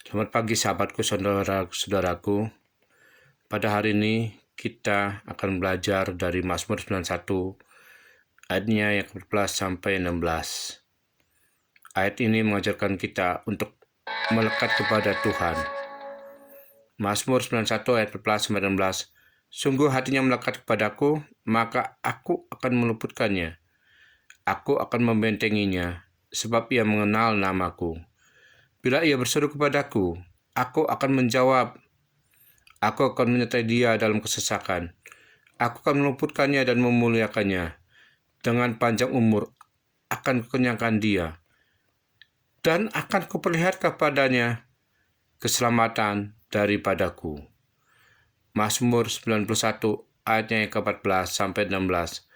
Selamat pagi sahabatku, saudara-saudaraku. Pada hari ini kita akan belajar dari Mazmur 91 ayatnya yang ke-14 sampai 16. Ayat ini mengajarkan kita untuk melekat kepada Tuhan. Mazmur 91 ayat 14 sampai 16. Sungguh hatinya melekat kepadaku, maka aku akan meluputkannya. Aku akan membentenginya, sebab ia mengenal namaku. Bila ia berseru kepadaku, aku akan menjawab. Aku akan menyertai dia dalam kesesakan. Aku akan meluputkannya dan memuliakannya. Dengan panjang umur akan kukenyangkan dia. Dan akan kuperlihatkan kepadanya keselamatan daripadaku. Mazmur 91 ayatnya yang ke-14 sampai 16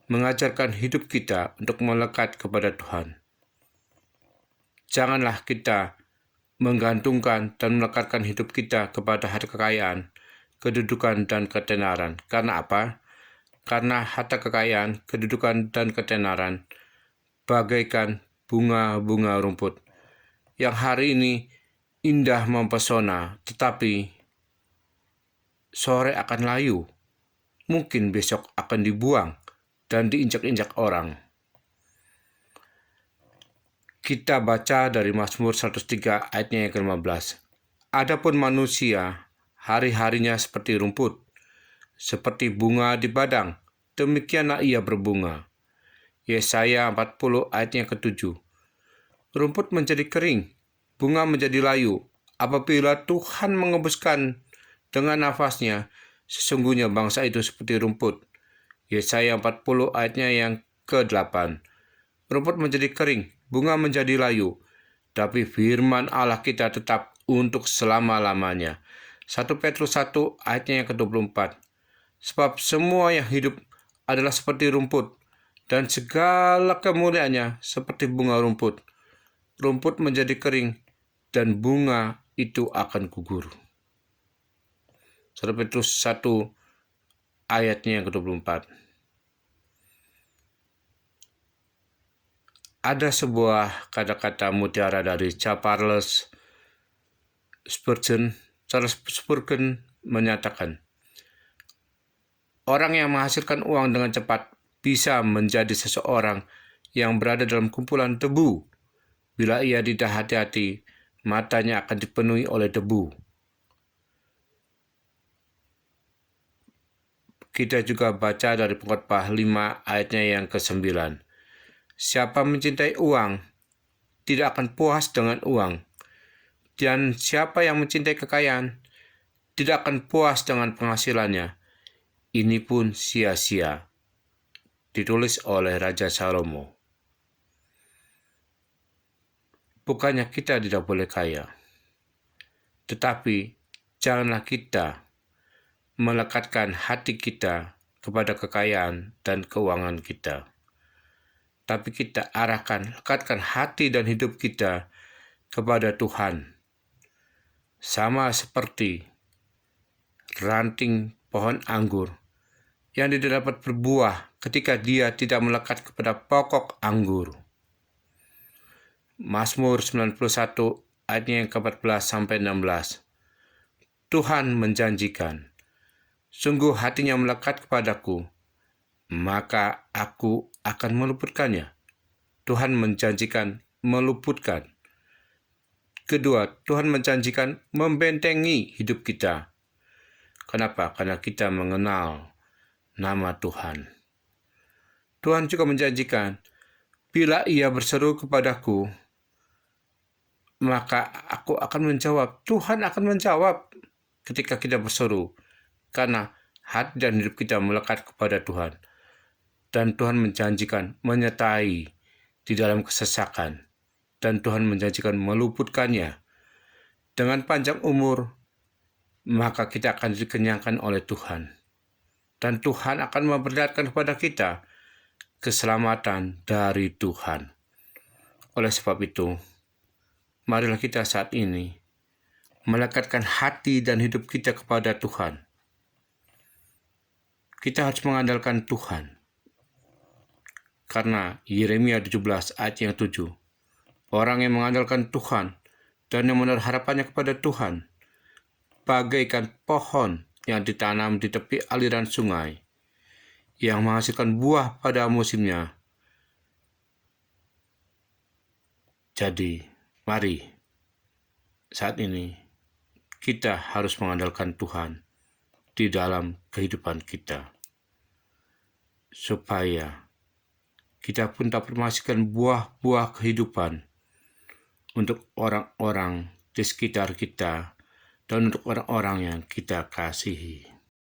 mengajarkan hidup kita untuk melekat kepada Tuhan. Janganlah kita menggantungkan dan melekatkan hidup kita kepada harta kekayaan, kedudukan, dan ketenaran. Karena apa? Karena harta kekayaan, kedudukan, dan ketenaran bagaikan bunga-bunga rumput yang hari ini indah mempesona, tetapi sore akan layu. Mungkin besok akan dibuang dan diinjak-injak orang. Kita baca dari Mazmur 103 ayatnya yang ke-15. Adapun manusia, hari-harinya seperti rumput, seperti bunga di padang, demikianlah ia berbunga. Yesaya 40 ayatnya ke-7. Rumput menjadi kering, bunga menjadi layu. Apabila Tuhan mengembuskan dengan nafasnya, sesungguhnya bangsa itu seperti rumput. Yesaya 40 ayatnya yang ke-8. Rumput menjadi kering, bunga menjadi layu, tapi firman Allah kita tetap untuk selama-lamanya. 1 Petrus 1 ayatnya yang ke-24. Sebab semua yang hidup adalah seperti rumput, dan segala kemuliaannya seperti bunga rumput. Rumput menjadi kering, dan bunga itu akan gugur. 1 Petrus 1 ayatnya yang ke-24. Ada sebuah kata-kata mutiara dari Charles Spurgeon. Charles Spurgeon menyatakan, orang yang menghasilkan uang dengan cepat bisa menjadi seseorang yang berada dalam kumpulan debu. Bila ia tidak hati-hati, matanya akan dipenuhi oleh debu. Kita juga baca dari Pengkhotbah 5 ayatnya yang ke-9. Siapa mencintai uang, tidak akan puas dengan uang. Dan siapa yang mencintai kekayaan, tidak akan puas dengan penghasilannya. Ini pun sia-sia. Ditulis oleh Raja Salomo. Bukannya kita tidak boleh kaya, tetapi janganlah kita melekatkan hati kita kepada kekayaan dan keuangan kita. Tapi kita lekatkan hati dan hidup kita kepada Tuhan. Sama seperti ranting pohon anggur yang tidak dapat berbuah ketika dia tidak melekat kepada pokok anggur. Mazmur 91 ayatnya yang ke-14 sampai 16. Tuhan menjanjikan, sungguh hatinya melekat kepadaku, maka aku akan meluputkannya. Tuhan menjanjikan meluputkan. Kedua, Tuhan menjanjikan membentengi hidup kita. Kenapa? Karena kita mengenal nama Tuhan. Tuhan juga menjanjikan, bila ia berseru kepadaku, maka aku akan menjawab. Tuhan akan menjawab ketika kita berseru, karena hati dan hidup kita melekat kepada Tuhan. Dan Tuhan menjanjikan menyertai di dalam kesesakan. Dan Tuhan menjanjikan meluputkannya. Dengan panjang umur, maka kita akan dikenyangkan oleh Tuhan. Dan Tuhan akan memperlihatkan kepada kita keselamatan dari Tuhan. Oleh sebab itu, marilah kita saat ini melekatkan hati dan hidup kita kepada Tuhan. Kita harus mengandalkan Tuhan. Karena Yeremia 17 ayat yang 7, orang yang mengandalkan Tuhan dan yang menaruh harapannya kepada Tuhan, bagaikan pohon yang ditanam di tepi aliran sungai, yang menghasilkan buah pada musimnya. Jadi, mari saat ini kita harus mengandalkan Tuhan di dalam kehidupan kita, supaya kita pun dapat menghasilkan buah-buah kehidupan untuk orang-orang di sekitar kita dan untuk orang-orang yang kita kasihi.